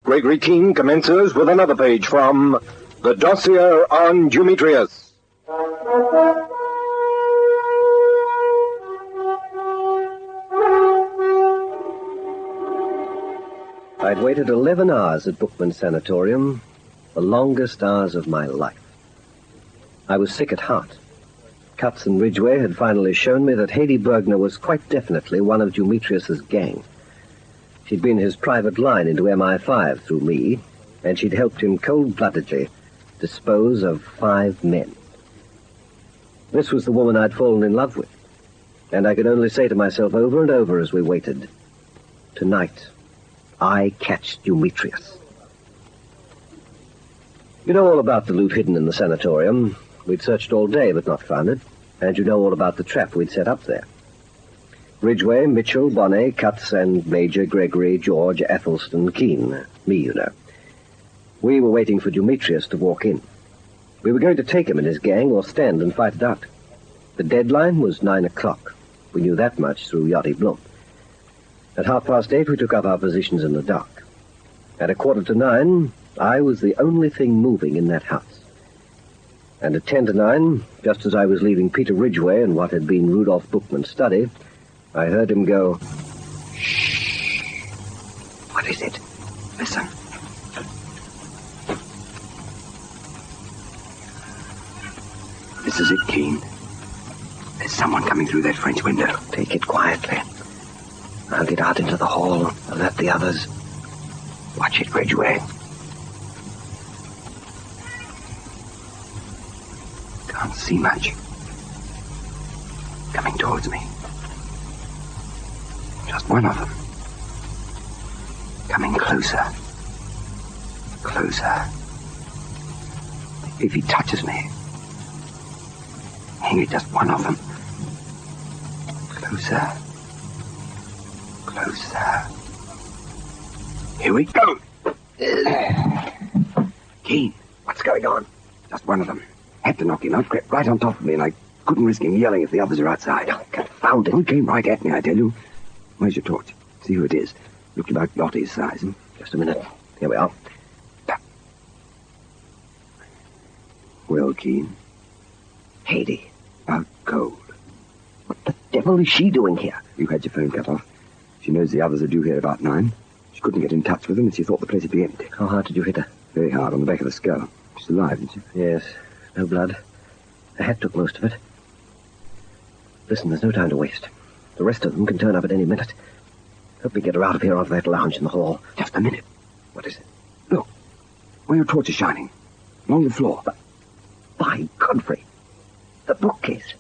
Gregory Keene commences with another page from the Dossier on Dumetrius. I'd waited 11 hours at Bookman's sanatorium, the longest hours of my life. I was sick at heart. Cutts and Ridgway had finally shown me that Hayley Bergner was quite definitely one of Dumetrius's gang. She'd been his private line into MI5 through me, and she'd helped him cold-bloodedly dispose of 5 men. This was the woman I'd fallen in love with, and I could only say to myself over and over as we waited, tonight, I catch Dumetrius. You know all about the loot hidden in the sanatorium. We'd searched all day but not found it, and you know all about the trap we'd set up there. Ridgway, Mitchell, Bonnet, Cutts, and Major, Gregory, George, Athelstan, Keene. Me, you know. We were waiting for Dumetrius to walk in. We were going to take him and his gang or stand and fight it out. The deadline was 9 o'clock. We knew that much through Yachty Blum. At 8:30, we took up our positions in the dark. At 8:45, I was the only thing moving in that house. And at 9:10, just as I was leaving Peter Ridgway and what had been Rudolph Bookman's study, I heard him go, "Shh! What is it? Listen." This is it, Keene. There's someone coming through that French window. Take it quietly. I'll get out into the hall, alert the others. Watch it, Ridgway. Can't see much. Coming towards me. Just one of them. Coming closer. Closer. If he touches me. Hang it, just one of them. Closer. Closer. Here we go. Keene, What's going on? just one of them. Had to knock him out, crept right on top of me, and I couldn't risk him yelling if the others are outside. Oh, confound it. He came right at me, I tell you. Where's your torch? See who it is. Looked about Lottie's size. Just a minute. Here we are. Well, Keene, Hayley. out cold. What the devil is she doing here? You had your phone cut off. She knows the others are due here about 9. She couldn't get in touch with them, and she thought the place would be empty. How hard did you hit her? Very hard, on the back of the skull. She's alive, isn't she? Yes. No blood. The hat took most of it. Listen, there's no time to waste. The rest of them can turn up at any minute. Help me get her out of here onto that lounge in the hall. Just a minute. What is it? Look, where your torch is shining. Along the floor. By Godfrey! The bookcase.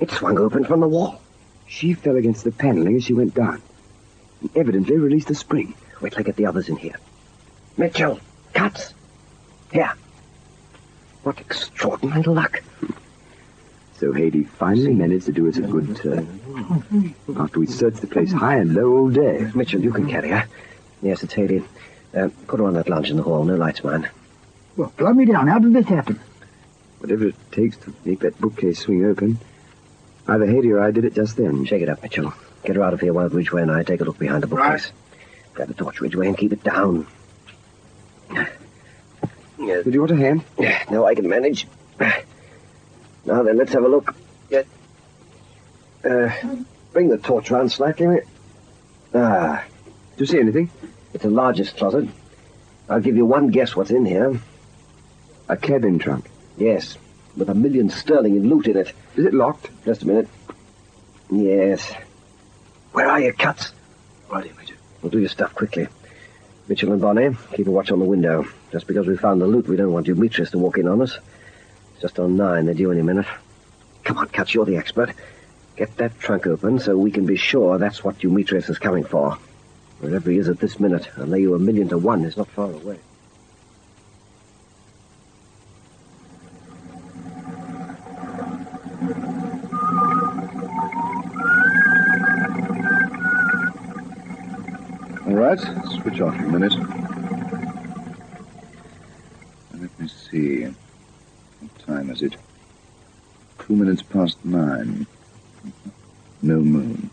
It swung open from the wall. She fell against the paneling as she went down. And evidently released a spring. Wait till I get the others in here. Mitchell! Cutts! Here. What extraordinary luck. So Hayley finally managed to do us a good turn. After we searched the place high and low all day. Mitchell, you can carry her. Yes, it's Hayley. Put her on that lounge in the hall. No lights, mind. Well, plug me down. How did this happen? Whatever it takes to make that bookcase swing open. Either Hayley or I did it just then. Shake it up, Mitchell. Get her out of here while Ridgway and I take a look behind the bookcase. Grab the torch, Ridgway, and keep it down. Did you want a hand? No, I can manage. Now then, let's have a look. Bring the torch round slightly. Do you see anything? It's the largest closet. I'll give you one guess what's in here. A cabin trunk. Yes, with £1 million sterling in loot in it. Is it locked? Just a minute. Yes. Where are you, Cutts? Right here, Major. We'll do your stuff quickly. Mitchell and Bonnet, keep a watch on the window. Just because we found the loot, we don't want Dumetrius to walk in on us. It's just on 9. They're due any minute. Come on, Cutts, you're the expert. Get that trunk open so we can be sure that's what Dumetrius is coming for. Wherever he is at this minute, I'll lay you 1,000,000 to 1. He's not far away. All right, switch off for a minute. Let me see. What time is it? 2 minutes past 9. No moon.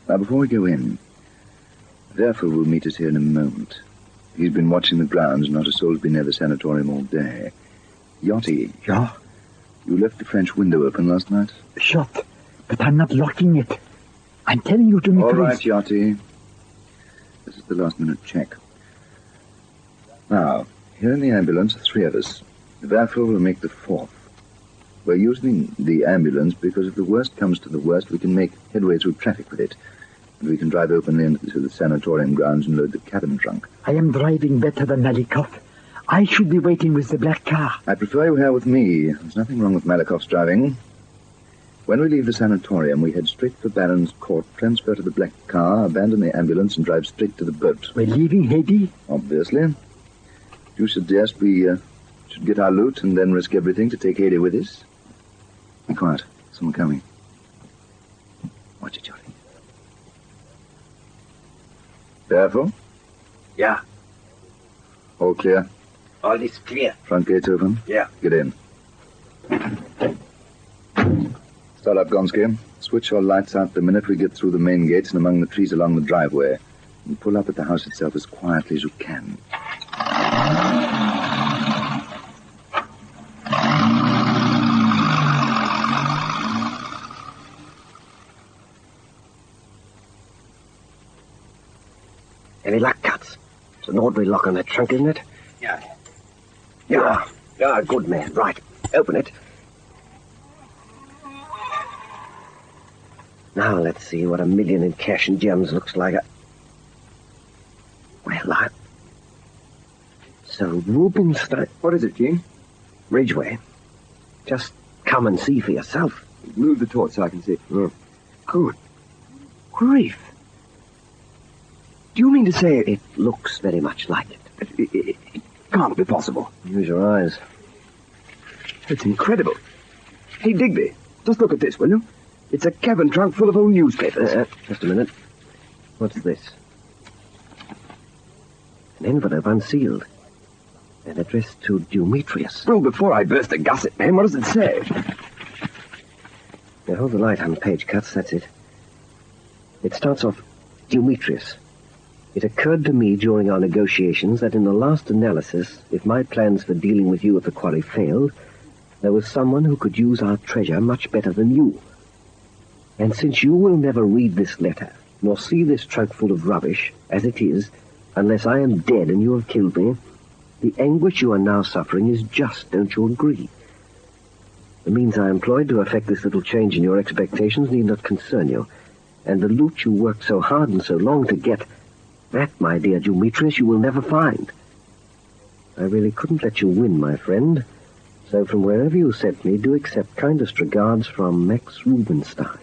Now, before we go in, Therefore, will meet us here in a moment. He's been watching the grounds. Not a soul's been near the sanatorium all day. Yachty, Yeah? you left the French window open last night? Shut. But I'm not locking it. I'm telling you, Dumetrius. All right, Yachty. This is the last-minute check. Now, here in the ambulance are 3 of us. Therefore, we'll make the 4th. We're using the ambulance because if the worst comes to the worst, we can make headway through traffic with it. And we can drive openly into the sanatorium grounds and load the cabin trunk. I am driving better than Malikov. I should be waiting with the black car. I prefer you here with me. There's nothing wrong with Malikov's driving. When we leave the sanatorium, we head straight for Baron's Court, transfer to the black car, abandon the ambulance, and drive straight to the boat. We're leaving Haiti? Obviously. You suggest we should get our loot and then risk everything to take Haiti with us? Be quiet. Someone coming. Watch it, Johnny. Careful. Yeah. All clear. All is clear. Front gate's open. Yeah. Get in. Start up, Gonski. Switch your lights out the minute we get through the main gates and among the trees along the driveway. And pull up at the house itself as quietly as you can. Any luck, Cuts? It's an ordinary lock on that trunk, isn't it? Yeah. Yeah, good man. Right. Open it. Now, let's see what $1 million in cash and gems looks like. Well, So, Rubinstein... What is it, King? Ridgway. Just come and see for yourself. Move the torch so I can see. Good grief. Do you mean to say it looks very much like it? It can't be possible. Use your eyes. It's incredible. Hey, Digby, just look at this, will you? It's a cabin trunk full of old newspapers. Just a minute. What's this? An envelope unsealed. And addressed to Dumetrius. Well, before I burst a gusset, man, what does it say? Now, hold the light on the page, Cuts. That's it. It starts off, Dumetrius. It occurred to me during our negotiations that in the last analysis, if my plans for dealing with you at the quarry failed, there was someone who could use our treasure much better than you. And since you will never read this letter, nor see this trunk full of rubbish, as it is, unless I am dead and you have killed me, the anguish you are now suffering is just, don't you agree? The means I employed to effect this little change in your expectations need not concern you, and the loot you worked so hard and so long to get, that, my dear Dumetrius, you will never find. I really couldn't let you win, my friend, so from wherever you sent me, do accept kindest regards from Max Rubinstein.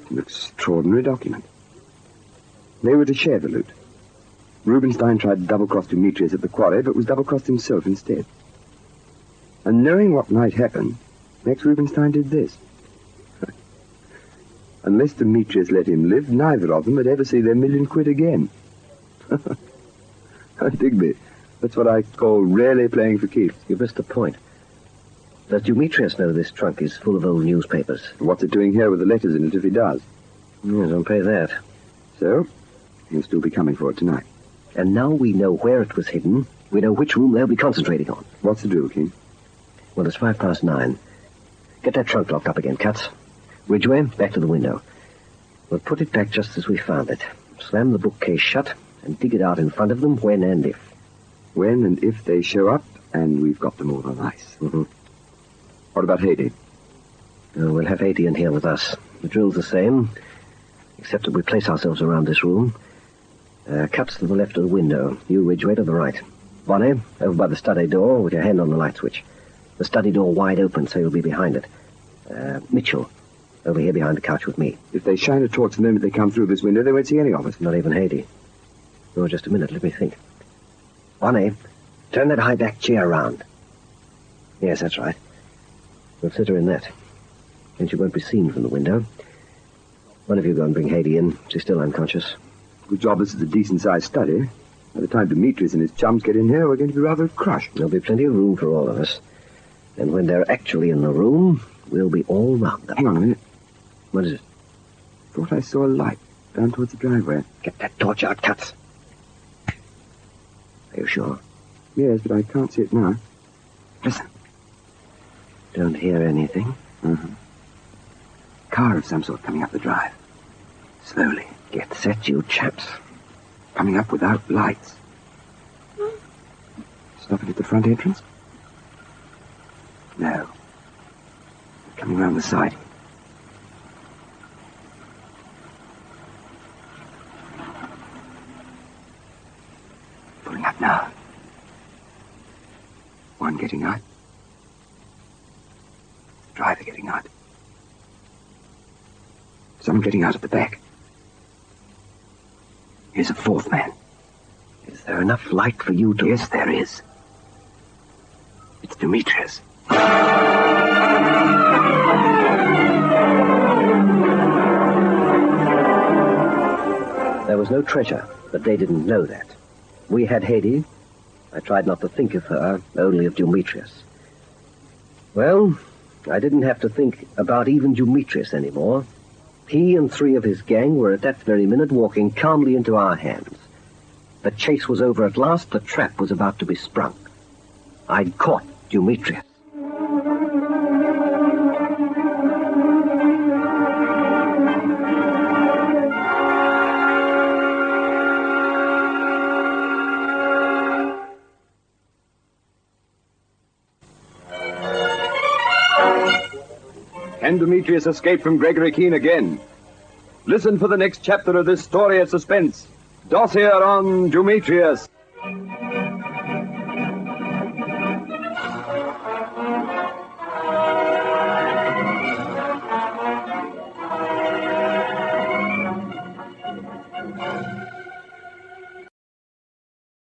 An extraordinary document. They were to share the loot. Rubinstein tried to double-cross Dumetrius at the quarry, but was double-crossed himself instead. And knowing what might happen, Max Rubinstein did this. Unless Dumetrius let him live, neither of them would ever see their £1 million again. Digby, that's what I call rarely playing for keeps. You missed the point. Does Dumetrius know this trunk is full of old newspapers? What's it doing here with the letters in it if he does? Don't pay that. So, he'll still be coming for it tonight. And now we know where it was hidden, we know which room they'll be concentrating on. What's the drill, King? Well, it's 9:05. Get that trunk locked up again, Cuts. Ridgway, back to the window. We'll put it back just as we found it. Slam the bookcase shut and dig it out in front of them when and if. When and if they show up, and we've got them all on ice. Mm-hmm. What about Haiti? We'll have Haiti in here with us. The drill's the same, except that we place ourselves around this room. Cuts to the left of the window. You, Ridgway, to the right. Bonnie, over by the study door with your hand on the light switch. The study door wide open, so you'll be behind it. Mitchell, over here behind the couch with me. If they shine a torch the moment they come through this window, they won't see any of us. Not even Haiti. Oh, just a minute, let me think. Bonnie, turn that high-back chair around. Yes, that's right. We'll sit her in that. And she won't be seen from the window. One of you go and bring Haiti in. She's still unconscious. Good job this is a decent-sized study. By the time Dumetrius and his chums get in here, we're going to be rather crushed. There'll be plenty of room for all of us. And when they're actually in the room, we'll be all round them. Hang on a minute. What is it? Thought I saw a light. Down towards the driveway. Get that torch out, Katz. Are you sure? Yes, but I can't see it now. Listen. Don't hear anything. Mm-hmm. Car of some sort coming up the drive. Slowly. Get set, you chaps. Coming up without lights. Stopping at the front entrance? No. Coming round the side. Pulling up now. One getting out. Driver getting out. Someone getting out at the back. Here's a fourth man. Is there enough light for you to... Yes, there is. It's Dumetrius. There was no treasure, but they didn't know that. We had Haiti. I tried not to think of her, only of Dumetrius. Well, I didn't have to think about even Dumetrius anymore. He and 3 of his gang were at that very minute walking calmly into our hands. The chase was over at last. The trap was about to be sprung. I'd caught Dumetrius. Can Dumetrius escape from Gregory Keene again? Listen for the next chapter of this story of suspense. Dossier on Dumetrius.